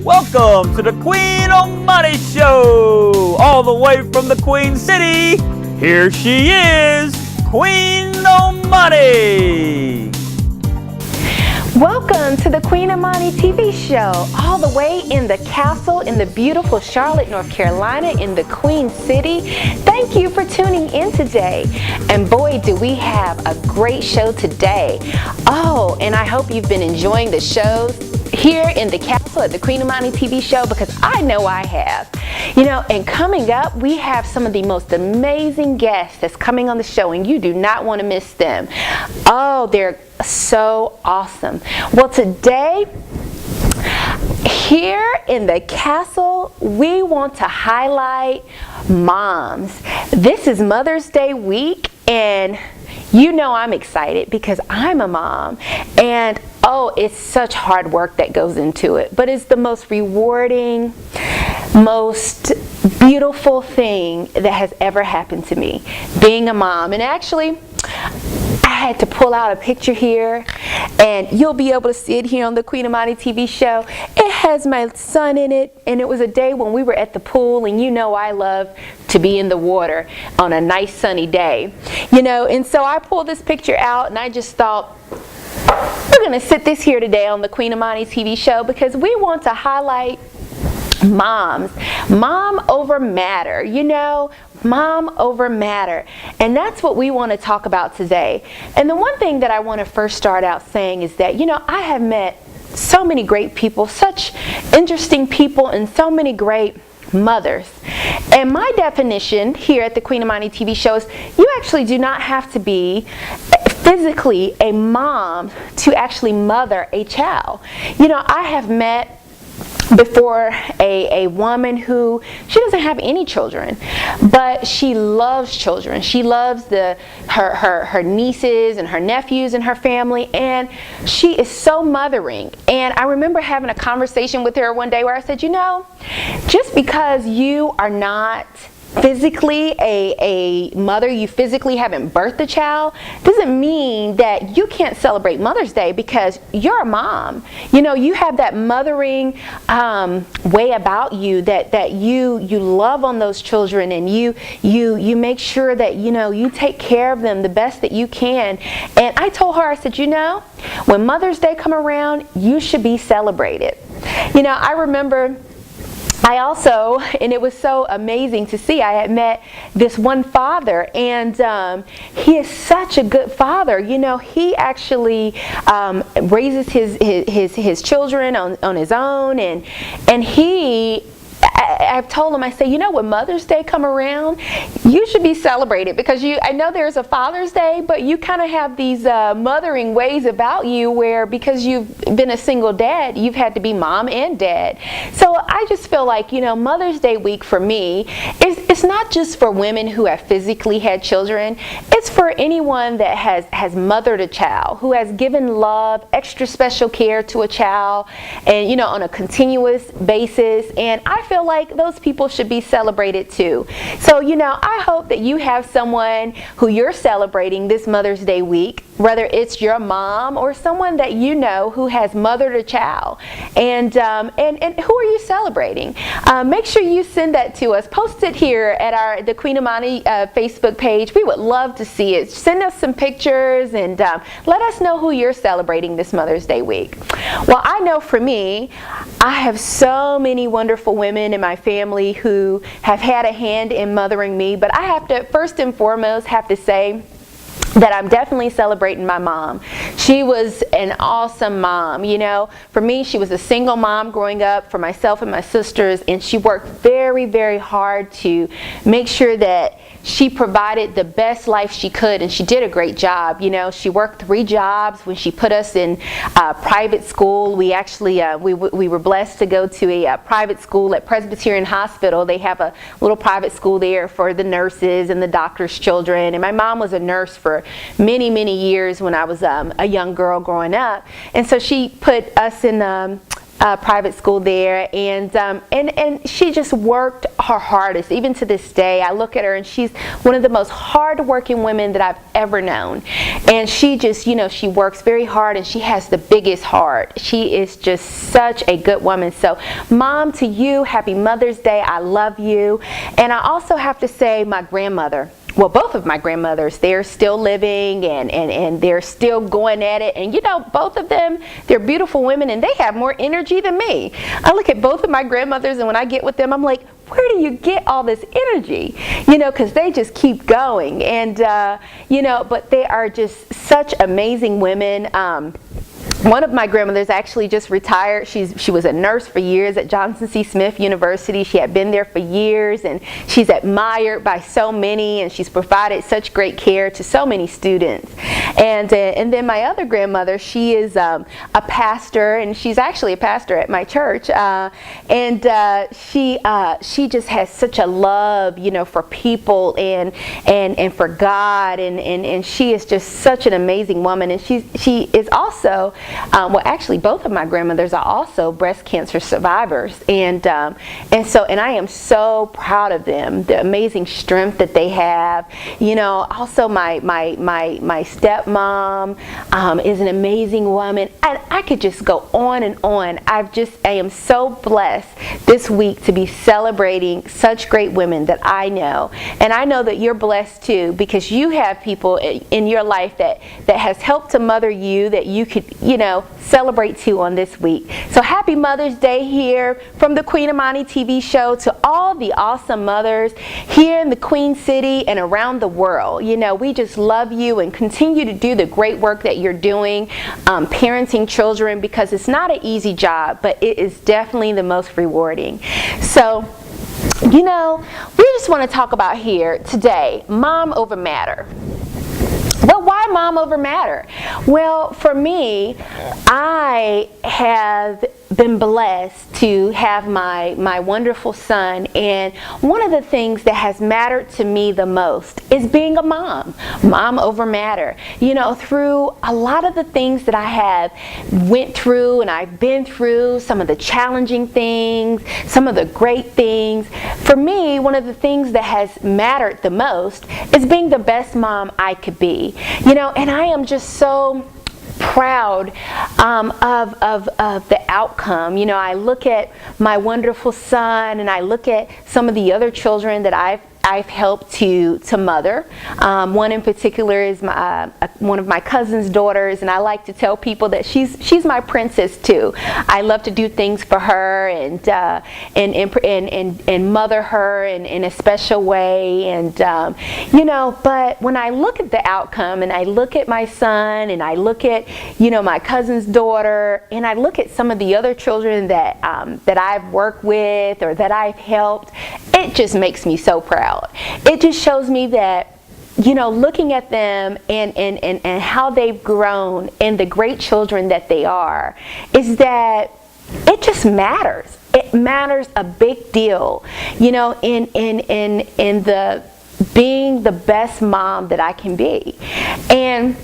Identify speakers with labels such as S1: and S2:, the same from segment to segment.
S1: Welcome to the Queen Amani Show, all the way from the Queen City. Here she is, Queen Amani.
S2: Welcome to the Queen Amani TV show, all the way in the castle in the beautiful Charlotte, North Carolina, in the Queen City. Thank you for tuning in today. And boy, do we have a great show today. Oh, and I hope you've been enjoying the shows here in the castle at the Queen Amani TV show, because I know I have. You know, and coming up, we have some of the most amazing guests that's coming on the show, and you do not want to miss them. Oh, they're so awesome. Well, today, here in the castle, we want to highlight moms. This is Mother's Day week, and you know I'm excited because I'm a mom, and oh, it's such hard work that goes into it, but it's the most rewarding, most beautiful thing that has ever happened to me, being a mom. And actually, I had to pull out a picture here, and you'll be able to see it here on the Queen Amani TV show. It has my son in it, and it was a day when we were at the pool, and you know I love to be in the water on a nice sunny day. You know, and so I pulled this picture out, and I just thought, we're going to sit this here today on the Queen Amani TV show because we want to highlight moms. Mom over matter, you know, mom over matter. And that's what we want to talk about today. And the one thing that I want to first start out saying is that, you know, I have met so many great people, such interesting people, and so many great mothers. And my definition here at the Queen Amani TV show is you actually do not have to be physically a mom to actually mother a child. You know, I have met before a woman who, she doesn't have any children, but she loves children. She loves her nieces and her nephews and her family, and she is so mothering. And I remember having a conversation with her one day where I said, you know, just because you are not physically a mother, you physically haven't birthed a child, doesn't mean that you can't celebrate Mother's Day because you're a mom. You know, you have that mothering way about you that you love on those children, and you make sure that, you know, you take care of them the best that you can. And I told her, I said, you know, when Mother's Day come around, you should be celebrated. You know, I remember I also, and it was so amazing to see, I had met this one father, and he is such a good father. You know, he actually raises his children on his own, and I've told him, I say, you know, when Mother's Day come around, you should be celebrated because I know there's a Father's Day, but you kind of have these mothering ways about you where, because you've been a single dad, you've had to be mom and dad. So I just feel like, you know, Mother's Day week for me it's not just for women who have physically had children. It's for anyone that has mothered a child, who has given love, extra special care to a child, and, you know, on a continuous basis. And I feel like those people should be celebrated too. So, you know, I hope that you have someone who you're celebrating this Mother's Day week, whether it's your mom or someone that you know who has mothered a child. And who are you celebrating? Make sure you send that to us. Post it here at the Queen Amani Facebook page. We would love to see it. Send us some pictures and let us know who you're celebrating this Mother's Day week. Well, I know for me, I have so many wonderful women in my family who have had a hand in mothering me, but I have to, first and foremost, have to say that I'm definitely celebrating my mom. She was an awesome mom. You know, for me, she was a single mom growing up for myself and my sisters, and she worked very, very hard to make sure that she provided the best life she could, and she did a great job. You know, she worked 3 jobs when she put us in private school. We actually we were blessed to go to a private school at Presbyterian Hospital. They have a little private school there for the nurses and the doctors' children. And my mom was a nurse for many, many years when I was a young girl growing up. And so she put us in private school there, and she just worked her hardest. Even to this day, I look at her and she's one of the most hard-working women that I've ever known. And she just, she works very hard and she has the biggest heart. She is just such a good woman. So, Mom, to you, happy Mother's Day. I love you. And I also have to say, my grandmother. Well, both of my grandmothers, they're still living and they're still going at it. And both of them, they're beautiful women and they have more energy than me. I look at both of my grandmothers and when I get with them, I'm like, where do you get all this energy? Because they just keep going. And, but they are just such amazing women. One of my grandmothers actually just retired. She was a nurse for years at Johnson C. Smith University. She had been there for years, and she's admired by so many, and she's provided such great care to so many students. And then my other grandmother, she is a pastor, and she's actually a pastor at my church. She just has such a love, for people and for God, and she is just such an amazing woman. And she is also actually, both of my grandmothers are also breast cancer survivors, and I am so proud of them. The amazing strength that they have. Also my stepmom is an amazing woman, and I could just go on and on. I am so blessed this week to be celebrating such great women that I know, and I know that you're blessed too, because you have people in your life that has helped to mother you that you could celebrate too on this week. So happy Mother's Day here from the Queen Amani TV show to all the awesome mothers here in the Queen City and around the world. We just love you and continue to do the great work that you're doing, parenting children, because it's not an easy job, but it is definitely the most rewarding. So, we just want to talk about here today, mom over matter. Well, why mom over matter? Well, for me, I have been blessed to have my wonderful son, and one of the things that has mattered to me the most is being a mom over matter. Through a lot of the things that I have went through and I've been through, some of the challenging things, some of the great things, for me, one of the things that has mattered the most is being the best mom I could be. And I am just so proud of the outcome. I look at my wonderful son, and I look at some of the other children that I've helped to mother. One in particular is one of my cousin's daughters, and I like to tell people that she's my princess too. I love to do things for her and mother her in a special way, and But when I look at the outcome, and I look at my son, and I look at my cousin's daughter, and I look at some of the other children that I've worked with or that I've helped, it just makes me so proud. It just shows me that, looking at them and how they've grown and the great children that they are, is that it just matters. It matters a big deal, in the being the best mom that I can be. And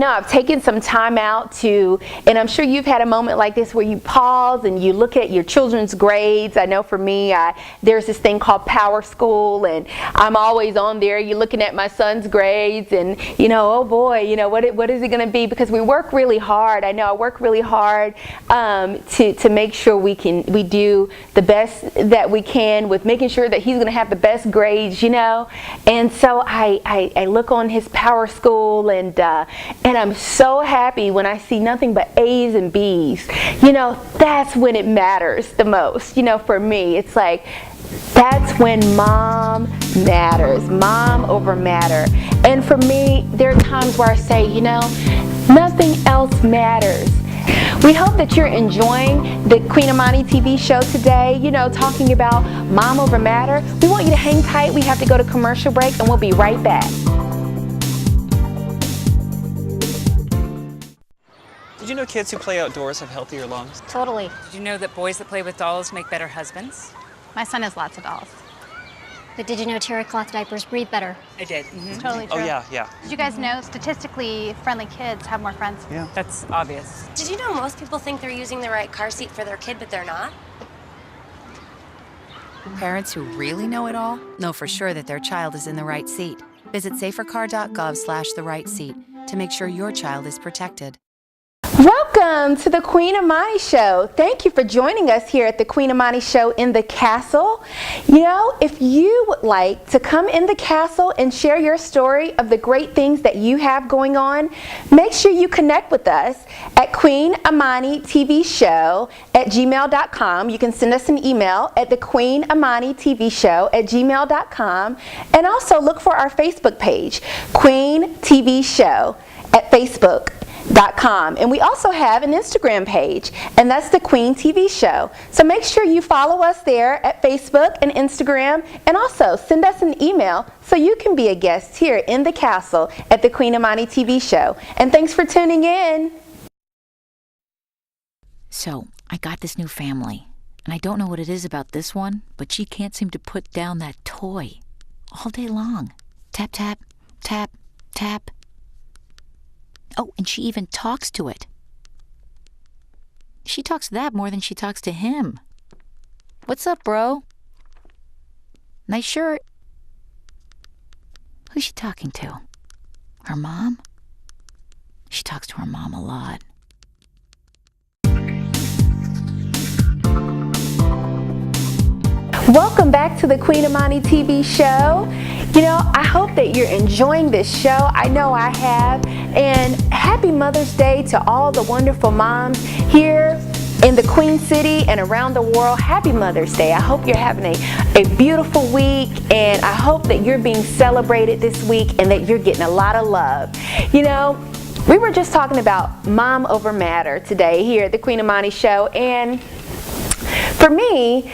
S2: I've taken some time out and I'm sure you've had a moment like this where you pause and you look at your children's grades. I know for me, there's this thing called Power School, and I'm always on there. You're looking at my son's grades, and oh boy, what is it going to be? Because we work really hard. I know I work really hard to make sure we do the best that we can with making sure that he's going to have the best grades, And so I look on his Power School, and I'm so happy when I see nothing but A's and B's. That's when it matters the most. For me, it's like, that's when mom matters, mom over matter. And for me, there are times where I say, nothing else matters. We hope that you're enjoying the Queen Amani TV show today, talking about mom over matter. We want you to hang tight. We have to go to commercial break, and we'll be right back.
S3: Did you know kids who play outdoors have healthier lungs?
S4: Totally.
S5: Did you know that boys that play with dolls make better husbands?
S4: My son has lots of dolls. But did you know terry cloth diapers breathe better?
S3: I did.
S5: Totally true.
S3: Oh, yeah, yeah.
S5: Did you guys know statistically friendly kids have more friends?
S3: Yeah. That's obvious.
S6: Did you know most people think they're using the right car seat for their kid, but they're not?
S7: Parents who really know it all know for sure that their child is in the right seat. Visit safercar.gov/the right seat to make sure your child is protected.
S2: Welcome to the Queen Amani Show. Thank you for joining us here at the Queen Amani Show in the castle. You know, if you would like to come in the castle and share your story of the great things that you have going on, make sure you connect with us at queenamanitvshow@gmail.com. You can send us an email at thequeenamanitvshow@gmail.com, and also look for our Facebook page, Queen TV Show at Facebook.com. And we also have an Instagram page, and that's the Queen TV Show. So make sure you follow us there at Facebook and Instagram, and also send us an email so you can be a guest here in the castle at the Queen Amani TV Show. And thanks for tuning in.
S8: So, I got this new family, and I don't know what it is about this one, but she can't seem to put down that toy all day long. Tap, tap, tap, tap. Oh, and she even talks to it. She talks to that more than she talks to him. What's up, bro? Nice shirt. Who's she talking to? Her mom? She talks to her mom a lot.
S2: Welcome back to the Queen Amani TV show. You know, I hope that you're enjoying this show. I know I have. And happy Mother's Day to all the wonderful moms here in the Queen City and around the world. Happy Mother's Day. I hope you're having a beautiful week, and I hope that you're being celebrated this week and that you're getting a lot of love. You know, we were just talking about mom over matter today here at the Queen Amani show, and for me,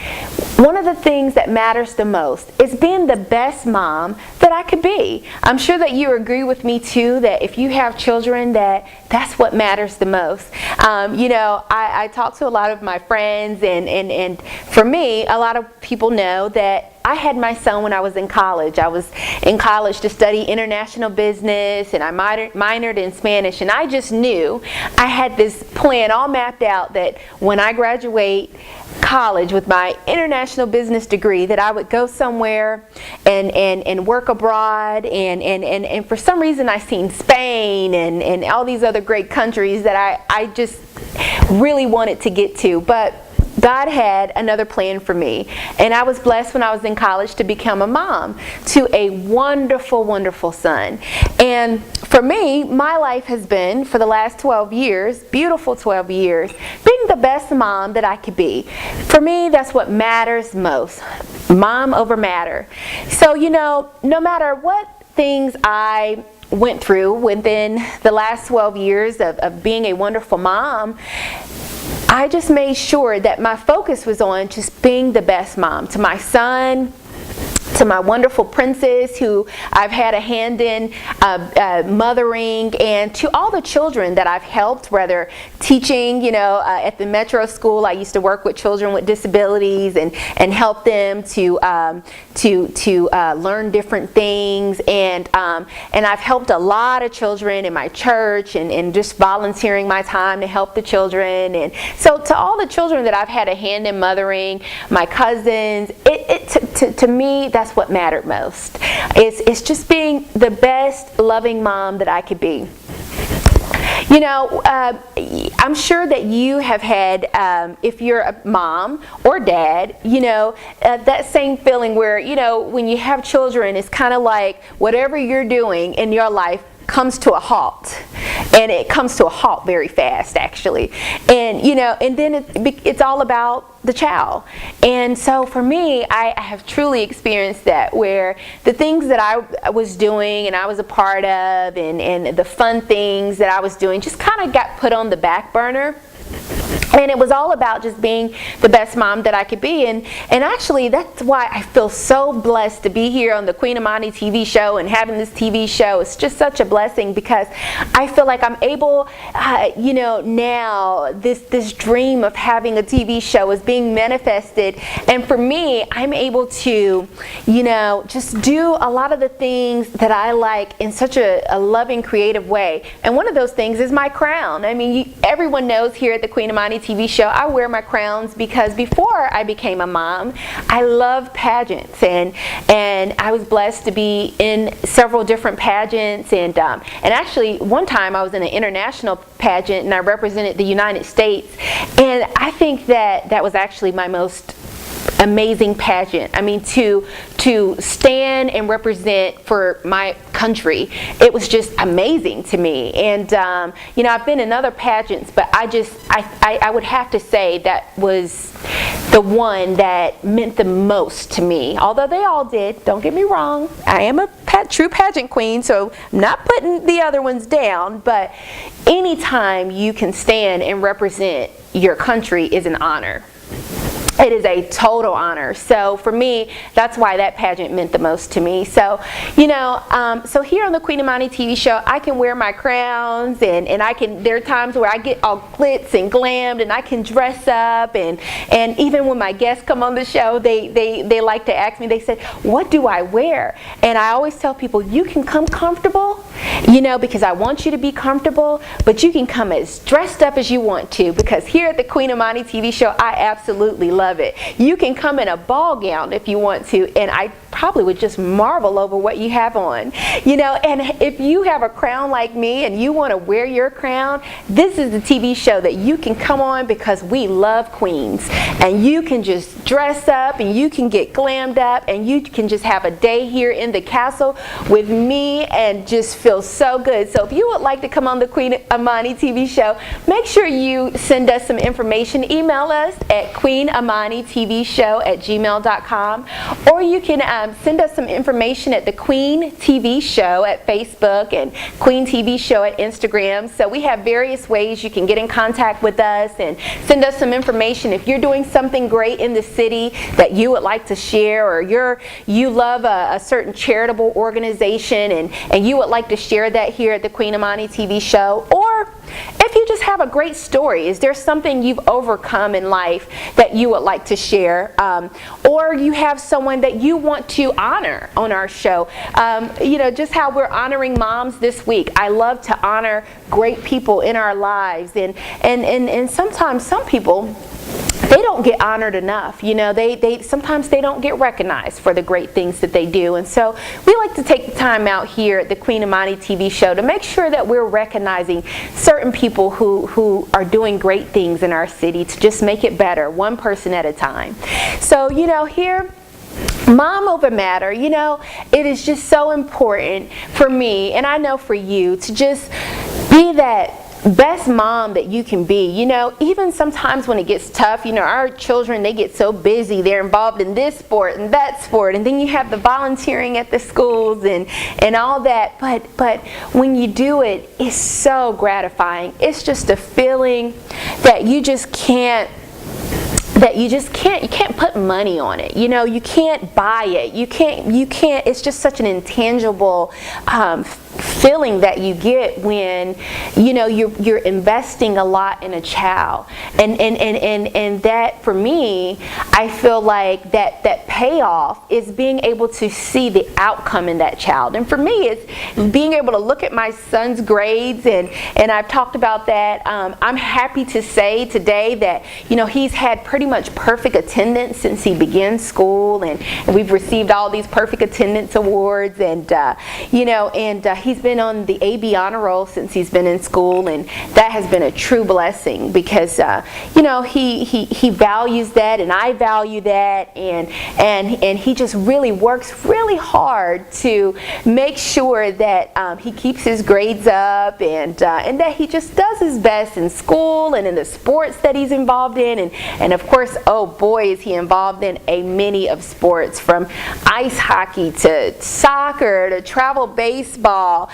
S2: one of the things that matters the most is being the best mom that I could be. I'm sure that you agree with me too, that if you have children, that's what matters the most. You know, I talk to a lot of my friends, and for me, a lot of people know that I had my son when I was in college. I was in college to study international business, and I minored in Spanish, and I just knew I had this plan all mapped out that when I graduate college with my international business degree, that I would go somewhere and work abroad, and for some reason I seen Spain and all these other great countries that I just really wanted to get to, but God had another plan for me, and I was blessed when I was in college to become a mom to a wonderful, wonderful son. And for me, my life has been, for the last 12 years, beautiful 12 years, being the best mom that I could be. For me, that's what matters most. Mom over matter. So, you know, no matter what things I went through within the last 12 years of being a wonderful mom, I just made sure that my focus was on just being the best mom to my son, to my wonderful princess who I've had a hand in mothering, and to all the children that I've helped, whether teaching, you know, at the Metro School. I used to work with children with disabilities and help them to learn different things, and I've helped a lot of children in my church, and just volunteering my time to help the children. And so to all the children that I've had a hand in mothering, my cousins, to me, that's what mattered most. It's just being the best loving mom that I could be. You know, I'm sure that you have had, if you're a mom or dad, you know, that same feeling where, you know, when you have children, it's kind of like whatever you're doing in your life comes to a halt, and it comes to a halt very fast, actually. And you know, and then it's all about the child. And so for me, I have truly experienced that, where the things that I was doing and I was a part of, and the fun things that I was doing just kind of got put on the back burner. And it was all about just being the best mom that I could be. And actually, that's why I feel so blessed to be here on the Queen Amani TV show and having this TV show. It's just such a blessing because I feel like I'm able, now this dream of having a TV show is being manifested. And for me, I'm able to, just do a lot of the things that I like in such a loving, creative way. And one of those things is my crown. I mean, everyone knows here at the Queen Amani TV show, I wear my crowns because before I became a mom, I loved pageants, and I was blessed to be in several different pageants, and actually one time I was in an international pageant and I represented the United States, and I think that was actually my most amazing pageant. I mean, to stand and represent for my country, it was just amazing to me. And I've been in other pageants, but I would have to say that was the one that meant the most to me. Although they all did, don't get me wrong. I am a true pageant queen, so I'm not putting the other ones down, but anytime you can stand and represent your country is an honor. It is a total honor. So for me, that's why that pageant meant the most to me. So, so here on the Queen Amani TV show, I can wear my crowns, and there are times where I get all glitz and glammed, and I can dress up, and even when my guests come on the show, they like to ask me, they said, what do I wear? And I always tell people, you can come comfortable, because I want you to be comfortable, but you can come as dressed up as you want to, because here at the Queen Amani TV show, I absolutely love it. You can come in a ball gown if you want to, and I probably would just marvel over what you have on. And if you have a crown like me and you want to wear your crown, this is the TV show that you can come on, because we love queens. And you can just dress up and you can get glammed up and you can just have a day here in the castle with me and just feel so good. So if you would like to come on the Queen Amani TV show, make sure you send us some information. Email us at queenamanitvshow@gmail.com, or you can send us some information at the Queen TV Show at Facebook and Queen TV Show at Instagram. So we have various ways you can get in contact with us and send us some information. If you're doing something great in the city that you would like to share, or you love a certain charitable organization and you would like to share that here at the Queen Amani TV Show, or if you just have a great story, is there something you've overcome in life that you would like to share, or you have someone that you want to honor on our show, just how we're honoring moms this week. I love to honor great people in our lives, and sometimes some people, they don't get honored enough. Sometimes they don't get recognized for the great things that they do. And so we like to take the time out here at the Queen Amani TV show to make sure that we're recognizing certain people who are doing great things in our city to just make it better, one person at a time. So, here, Mom over matter, it is just so important for me, and I know for you, to just be that best mom that you can be. Even sometimes when it gets tough, our children, they get so busy, they're involved in this sport and that sport, and then you have the volunteering at the schools and all that, but when you do it, it's so gratifying. It's just a feeling that you can't put money on it. You can't buy it. You can't, it's just such an intangible feeling that you get when you're investing a lot in a child, and that, for me, I feel like that payoff is being able to see the outcome in that child. And for me, it's being able to look at my son's grades, and I've talked about that. I'm happy to say today that he's had pretty much perfect attendance since he began school, and we've received all these perfect attendance awards, and he's been on the AB honor roll since he's been in school, and that has been a true blessing because he values that, and I value that, and he just really works really hard to make sure that he keeps his grades up, and that he just does his best in school and in the sports that he's involved in, and of course, oh boy, is he involved in a many of sports, from ice hockey to soccer to travel baseball,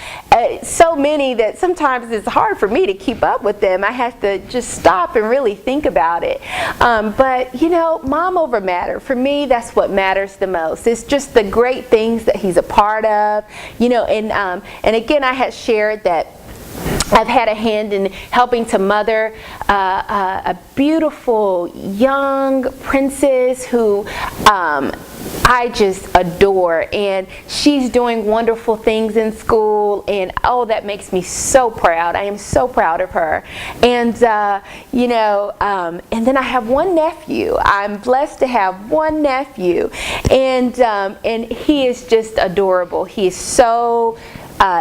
S2: so many that sometimes it's hard for me to keep up with them. I have to just stop and really think about it. But you know, mom over matter. For me, that's what matters the most. It's just the great things that he's a part of. You know, and again, I had shared that I've had a hand in helping to mother a beautiful young princess who I just adore, and she's doing wonderful things in school, and oh, that makes me so proud. I am so proud of her. And you know, and then I have one nephew. I'm blessed to have one nephew, and he is just adorable. He is so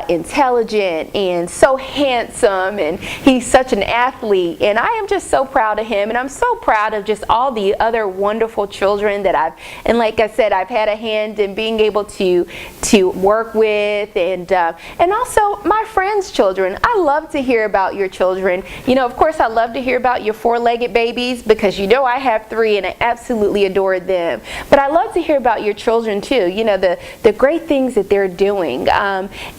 S2: intelligent and so handsome, and he's such an athlete, and I am just so proud of him, and I'm so proud of just all the other wonderful children that and like I said, I've had a hand in being able to work with, and also my friends' children. I love to hear about your children. You know, of course, I love to hear about your four-legged babies, because you know I have 3 and I absolutely adore them. But I love to hear about your children too. You know, the great things that they're doing,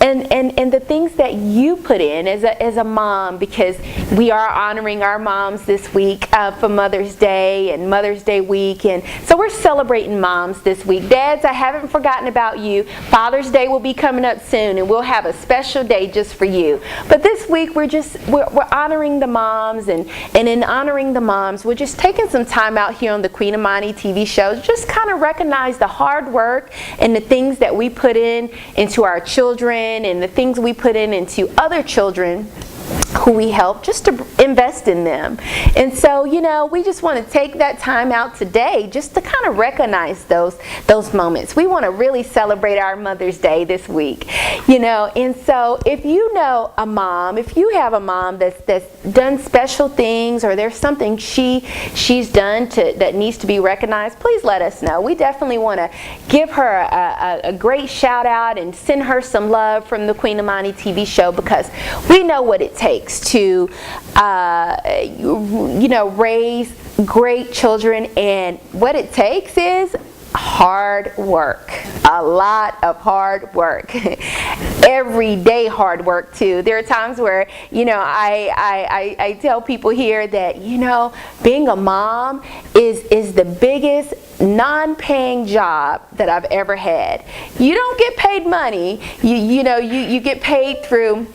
S2: and the things that you put in as a mom, because we are honoring our moms this week for Mother's Day and Mother's Day week, and so we're celebrating moms this week. Dads, I haven't forgotten about you. Father's Day will be coming up soon, and we'll have a special day just for you. But this week we're honoring the moms, and in honoring the moms, we're just taking some time out here on the Queen Amani TV show, just kind of recognize the hard work and the things that we put into our children, and the things we put into other children who we help, just to invest in them. And so, you know, we just want to take that time out today just to kind of recognize those moments. We want to really celebrate our Mother's Day this week, you know. And so if you know a mom, if you have a mom that's done special things, or there's something she's done that needs to be recognized, please let us know. We definitely want to give her a great shout out and send her some love from the Queen Amani TV show, because we know what it takes to you know, raise great children, and what it takes is hard work, a lot of hard work, everyday hard work too. There are times where, you know, I tell people here that, you know, being a mom is the biggest non-paying job that I've ever had. You don't get paid money. You know, you get paid through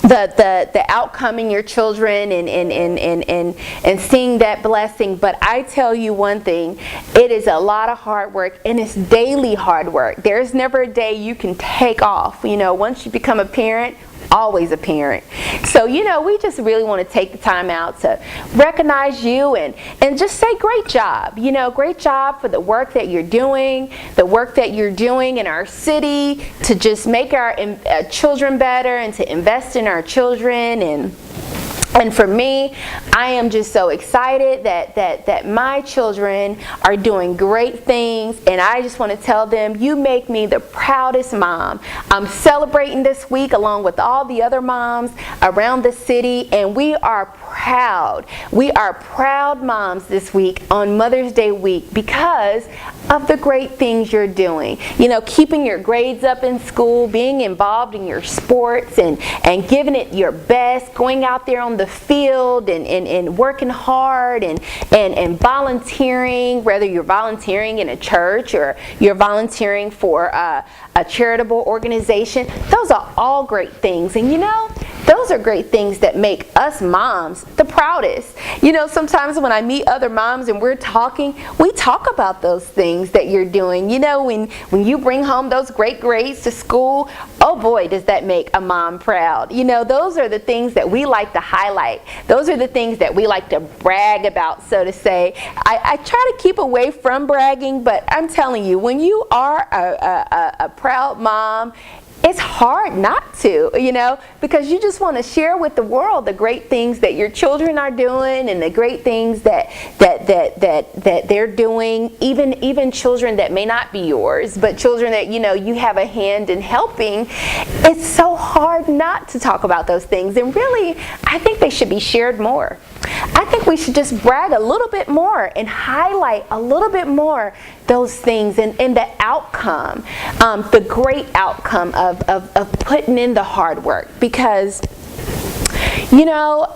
S2: the outcome in your children, and seeing that blessing. But I tell you one thing, it is a lot of hard work, and it's daily hard work. There's never a day you can take off. You know, once you become a parent, always a parent. So, you know, we just really want to take the time out to recognize you and just say great job. You know, great job for the work that you're doing, in our city, to just make our children better, and to invest in our children. And for me, I am just so excited that my children are doing great things, and I just want to tell them, you make me the proudest mom. I'm celebrating this week along with all the other moms around the city, and we are proud. We are proud moms this week on Mother's Day week because of the great things you're doing. You know, keeping your grades up in school, being involved in your sports, and giving it your best, going out there on the field and working hard and volunteering, whether you're volunteering in a church or you're volunteering for a charitable organization. Those are all great things, and you know, those are great things that make us moms the proudest. You know, sometimes when I meet other moms and we're talking, we talk about those things that you're doing. You know, when you bring home those great grades to school, oh boy, does that make a mom proud. You know, those are the things that we like to highlight. Those are the things that we like to brag about, so to say. I try to keep away from bragging, but I'm telling you, when you are a proud mom, it's hard not to, you know, because you just want to share with the world the great things that your children are doing, and the great things that they're doing, even children that may not be yours, but children that, you know, you have a hand in helping. It's so hard not to talk about those things, and really, I think they should be shared more. I think we should just brag a little bit more and highlight a little bit more those things, and the outcome, the great outcome of of putting in the hard work, because, you know,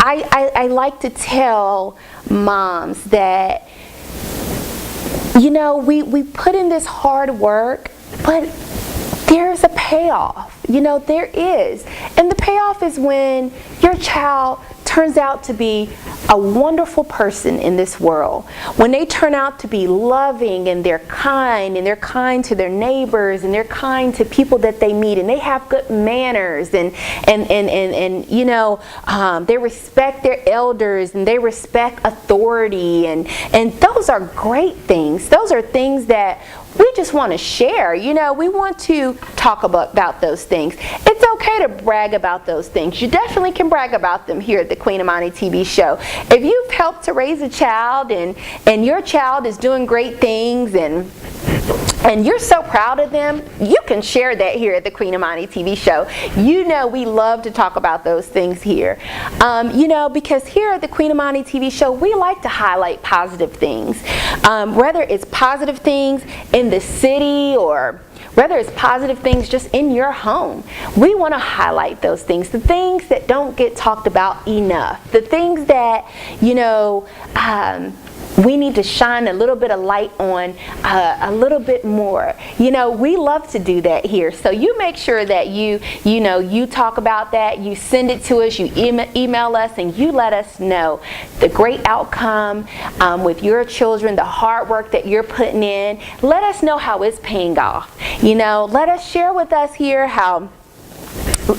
S2: I like to tell moms that, you know, we put in this hard work, but there's a payoff. You know, there is. And the payoff is when your child turns out to be a wonderful person in this world. When they turn out to be loving, and they're kind to their neighbors, and they're kind to people that they meet, and they have good manners, and you know, they respect their elders, and they respect authority, and those are great things. Those are things that we just want to share. You know, we want to talk about those things. It's okay to brag about those things. You definitely can brag about them here at the Queen Amani TV show. If you've helped to raise a child, and your child is doing great things, and you're so proud of them, you can share that here at the Queen Amani TV show. You know, we love to talk about those things here. You know, because here at the Queen Amani TV show, we like to highlight positive things. Whether it's positive things in the city, or whether it's positive things just in your home, we want to highlight those things, the things that don't get talked about enough, the things that, you know, we need to shine a little bit of light on a little bit more. You know, we love to do that here. So you make sure that you talk about that, you send it to us, you email us, and you let us know the great outcome with your children, the hard work that you're putting in. Let us know how it's paying off. You know, let us share with us here how,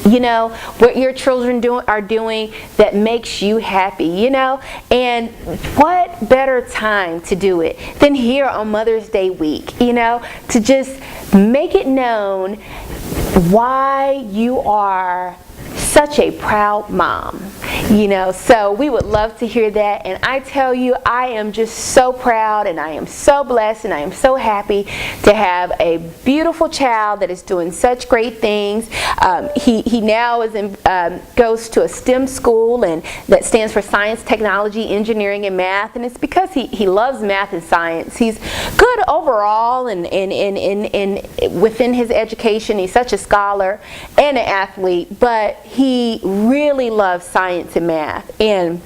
S2: you know, what your children are doing that makes you happy, you know. And what better time to do it than here on Mother's Day week, you know, to just make it known why you are such a proud mom, you know. So we would love to hear that. And I tell you, I am just so proud, and I am so blessed, and I am so happy to have a beautiful child that is doing such great things. He now is goes to a STEM school, and that stands for Science, Technology, Engineering, and Math. And it's because he loves math and science. He's good overall, and within his education, he's such a scholar and an athlete, but he really loves science and math. And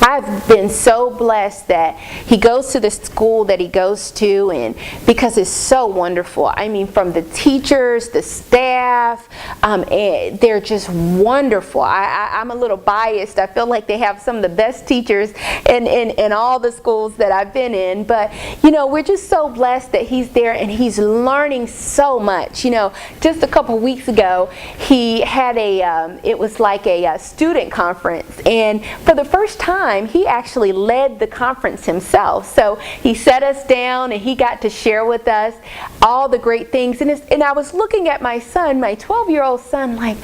S2: I've been so blessed that he goes to the school that he goes to, and because it's so wonderful. I mean, from the teachers, the staff, they're just wonderful. I'm a little biased. I feel like they have some of the best teachers in all the schools that I've been in. But, you know, we're just so blessed that he's there, and he's learning so much. You know, just a couple weeks ago, he had it was like a student conference, and for the first time, he actually led the conference himself. So he sat us down, and he got to share with us all the great things. And I was looking at my son, my 12-year-old son, like,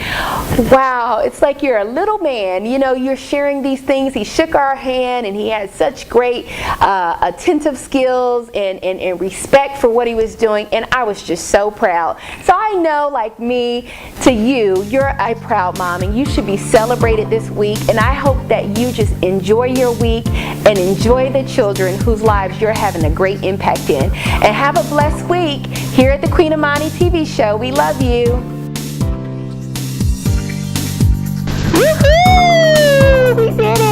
S2: wow, it's like you're a little man. You know, you're sharing these things. He shook our hand, and he had such great attentive skills and respect for what he was doing. And I was just so proud. So I know, like me, to you, you're a proud mom, and you should be celebrated this week. And I hope that you just enjoy your week and enjoy the children whose lives you're having a great impact in. And have a blessed week here at the Queen Amani TV show. We love you. Woohoo! We did it!